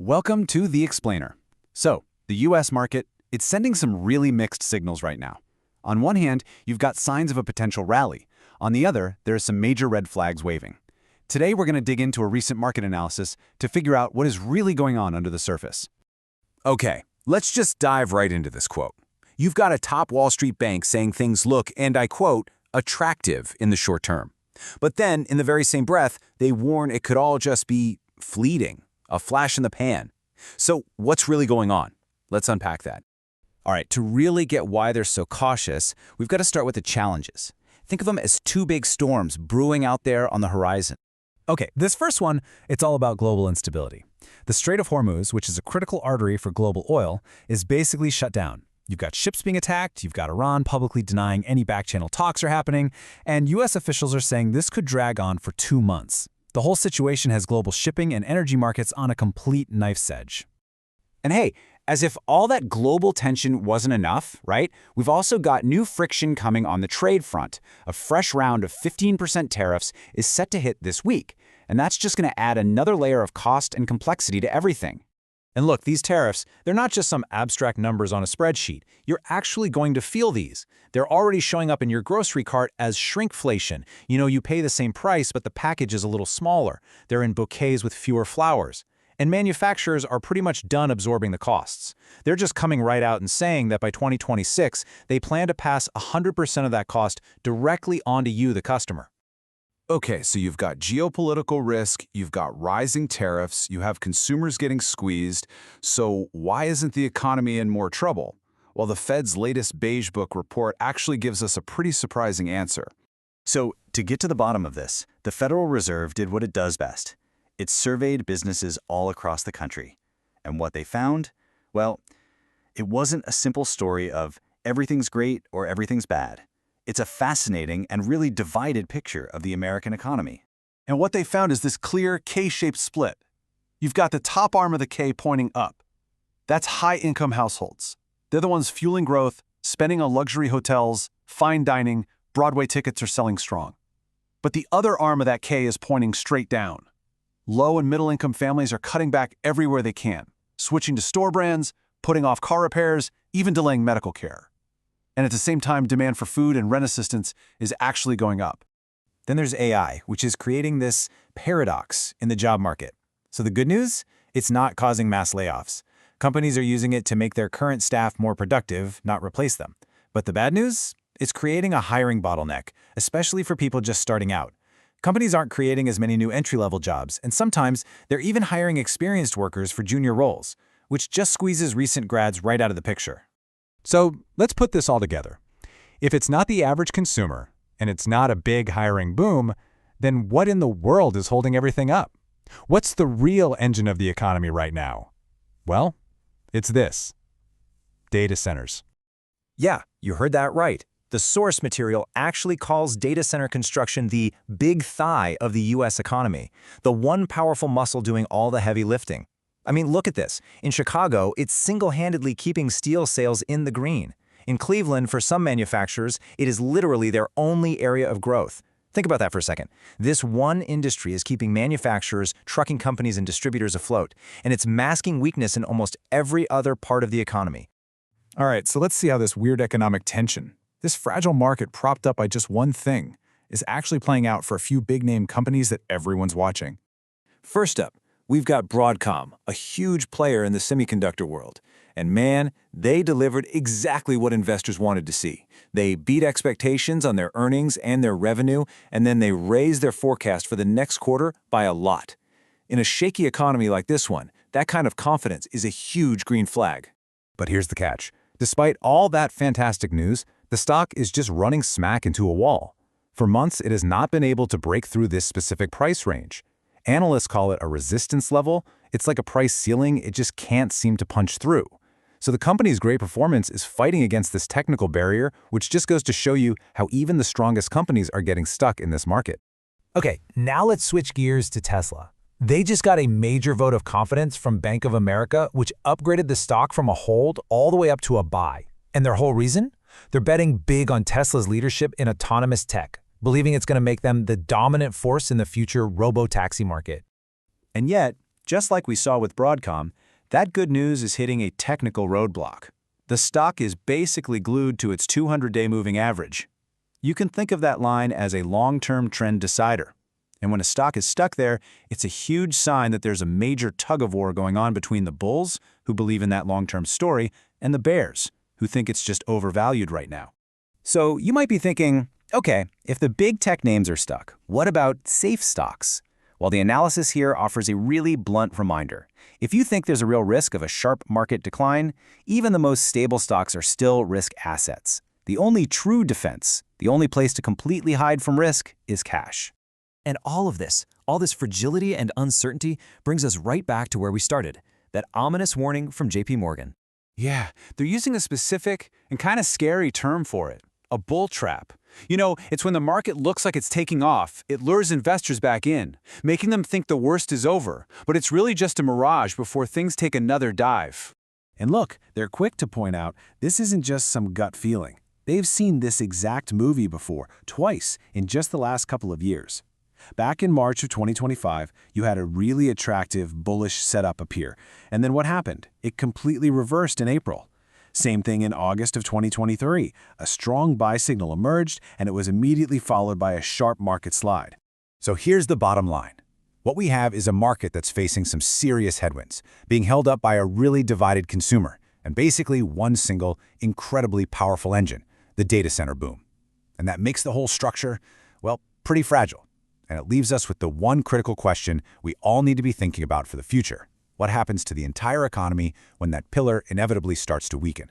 Welcome to The Explainer. So, the US market, it's sending some really mixed signals right now. On one hand, you've got signs of a potential rally. On the other, there are some major red flags waving. Today, we're going to dig into a recent market analysis to figure out what is really going on under the surface. Okay, let's just dive right into this quote. You've got a top Wall Street bank saying things look, and I quote, attractive in the short term. But then, in the very same breath, they warn it could all just be fleeting, a flash in the pan. So what's really going on? Let's unpack that. All right, to really get why they're so cautious, we've got to start with the challenges. Think of them as two big storms brewing out there on the horizon. Okay, this first one, it's all about global instability. The Strait of Hormuz, which is a critical artery for global oil, is basically shut down. You've got ships being attacked, you've got Iran publicly denying any back-channel talks are happening, and US officials are saying this could drag on for 2 months. The whole situation has global shipping and energy markets on a complete knife's edge. And hey, as if all that global tension wasn't enough, right? We've also got new friction coming on the trade front. A fresh round of 15% tariffs is set to hit this week, and that's just going to add another layer of cost and complexity to everything. And look, these tariffs, they're not just some abstract numbers on a spreadsheet. You're actually going to feel these. They're already showing up in your grocery cart as shrinkflation. You know, you pay the same price, but the package is a little smaller. They're in bouquets with fewer flowers. And manufacturers are pretty much done absorbing the costs. They're just coming right out and saying that by 2026, they plan to pass 100% of that cost directly onto you, the customer. Okay, so you've got geopolitical risk, you've got rising tariffs, you have consumers getting squeezed. So why isn't the economy in more trouble? Well, the Fed's latest Beige Book report actually gives us a pretty surprising answer. So, to get to the bottom of this, the Federal Reserve did what it does best. It surveyed businesses all across the country. And what they found? Well, it wasn't a simple story of everything's great or everything's bad. It's a fascinating and really divided picture of the American economy. And what they found is this clear K-shaped split. You've got the top arm of the K pointing up. That's high-income households. They're the ones fueling growth, spending on luxury hotels, fine dining, Broadway tickets are selling strong. But the other arm of that K is pointing straight down. Low and middle-income families are cutting back everywhere they can, switching to store brands, putting off car repairs, even delaying medical care. And at the same time, demand for food and rent assistance is actually going up. Then there's AI, which is creating this paradox in the job market. So the good news? It's not causing mass layoffs. Companies are using it to make their current staff more productive, not replace them. But the bad news? It's creating a hiring bottleneck, especially for people just starting out. Companies aren't creating as many new entry-level jobs, and sometimes they're even hiring experienced workers for junior roles, which just squeezes recent grads right out of the picture. So let's put this all together. If it's not the average consumer, and it's not a big hiring boom, then what in the world is holding everything up? What's the real engine of the economy right now? Well, it's this: data centers. Yeah, you heard that right. The source material actually calls data center construction the big thigh of the US economy, the one powerful muscle doing all the heavy lifting. I mean, look at this. In Chicago, it's single-handedly keeping steel sales in the green. In Cleveland, for some manufacturers, it is literally their only area of growth. Think about that for a second. This one industry is keeping manufacturers, trucking companies, and distributors afloat, and it's masking weakness in almost every other part of the economy. All right, so let's see how this weird economic tension, this fragile market propped up by just one thing, is actually playing out for a few big-name companies that everyone's watching. First up, we've got Broadcom, a huge player in the semiconductor world. And man, they delivered exactly what investors wanted to see. They beat expectations on their earnings and their revenue, and then they raised their forecast for the next quarter by a lot. In a shaky economy like this one, that kind of confidence is a huge green flag. But here's the catch. Despite all that fantastic news, the stock is just running smack into a wall. For months, it has not been able to break through this specific price range. Analysts call it a resistance level. It's like a price ceiling it just can't seem to punch through. So the company's great performance is fighting against this technical barrier, which just goes to show you how even the strongest companies are getting stuck in this market. Okay, now let's switch gears to Tesla. They just got a major vote of confidence from Bank of America, which upgraded the stock from a hold all the way up to a buy. And their whole reason? They're betting big on Tesla's leadership in autonomous tech, believing it's going to make them the dominant force in the future robo-taxi market. And yet, just like we saw with Broadcom, that good news is hitting a technical roadblock. The stock is basically glued to its 200-day moving average. You can think of that line as a long-term trend decider. And when a stock is stuck there, it's a huge sign that there's a major tug-of-war going on between the bulls, who believe in that long-term story, and the bears, who think it's just overvalued right now. So you might be thinking, okay, if the big tech names are stuck, what about safe stocks? Well, the analysis here offers a really blunt reminder. If you think there's a real risk of a sharp market decline, even the most stable stocks are still risk assets. The only true defense, the only place to completely hide from risk, is cash. And all this fragility and uncertainty brings us right back to where we started, that ominous warning from JP Morgan. Yeah, they're using a specific and kind of scary term for it, a bull trap. You know, it's when the market looks like it's taking off, it lures investors back in, making them think the worst is over, but it's really just a mirage before things take another dive. And look, they're quick to point out this isn't just some gut feeling. They've seen this exact movie before, twice, in just the last couple of years. Back in March of 2025, you had a really attractive, bullish setup appear. And then what happened? It completely reversed in April. Same thing in August of 2023. A strong buy signal emerged, and it was immediately followed by a sharp market slide. So here's the bottom line. What we have is a market that's facing some serious headwinds, being held up by a really divided consumer, and basically one single, incredibly powerful engine, the data center boom. And that makes the whole structure, well, pretty fragile. And it leaves us with the one critical question we all need to be thinking about for the future. What happens to the entire economy when that pillar inevitably starts to weaken?